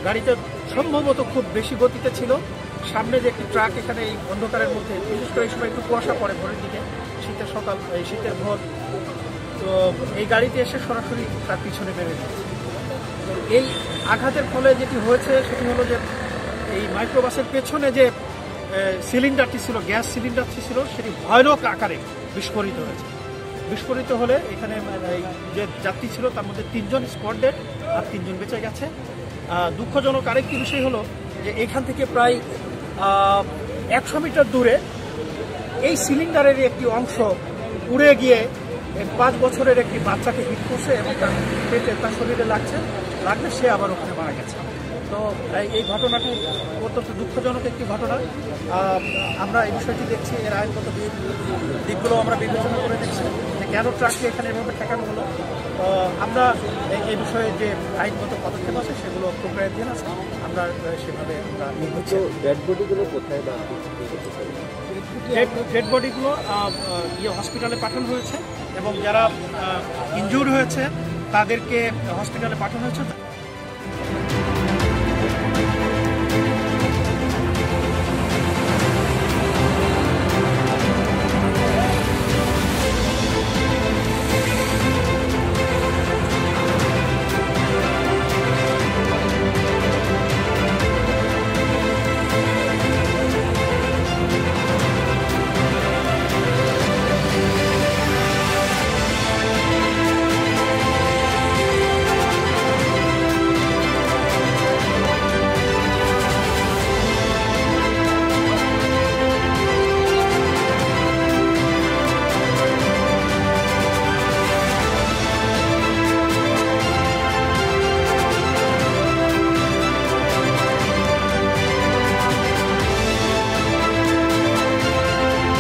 গাড়িটা সম্ভবত খুব বেশি গতিতে ছিল। সামনে যে একটি ট্রাক এখানে এই অন্ধকারের মধ্যে, বিশেষ করে এই সময় একটু কুয়াশা পড়ে ভোরের দিকে, শীতের সকাল, এই শীতের ভোর, তো এই গাড়িতে এসে সরাসরি তার পিছনে বেড়ে দিয়েছে। তো এই আঘাতের ফলে যেটি হয়েছে সেটি হলো যে এই মাইক্রোবাসের পেছনে যে সিলিন্ডারটি ছিল, গ্যাস সিলিন্ডারটি ছিল, সেটি ভয়ানক আকারে বিস্ফোরিত হয়েছে। বিস্ফোরিত হলে এখানে যে যাত্রী ছিল তার মধ্যে 3 জন স্পট ডেড আর 3 জন বেঁচে গেছে। দুঃখজনক আরেকটি বিষয় হলো যে এখান থেকে প্রায় 100 মিটার দূরে এই সিলিন্ডারের একটি অংশ উড়ে গিয়ে 5 বছরের একটি বাচ্চাকে হিট করছে এবং তার পেটে, তার শরীরে লাগলে সে আবার ওখানে মারা গেছে। তো এই ঘটনাটি অত্যন্ত দুঃখজনক একটি ঘটনা। আমরা এই বিষয়টি দেখছি, এর আইনগত দিকগুলো আমরা বিবেচনা করে দেখছি যে কেন ট্রাকটি এখানে এভাবে ঠেকানো হলো। আমরা এই বিষয়ে যে আইনগত পদক্ষেপ আছে সেগুলো প্রক্রিয়াধীন আছে, আমরা সেভাবে ডেড বডিগুলো কোথায়? ডেড বডিগুলো হসপিটালে পাঠানো হয়েছে এবং যারা ইনজুর্ড হয়েছে তাদেরকে হসপিটালে পাঠানো হয়েছে।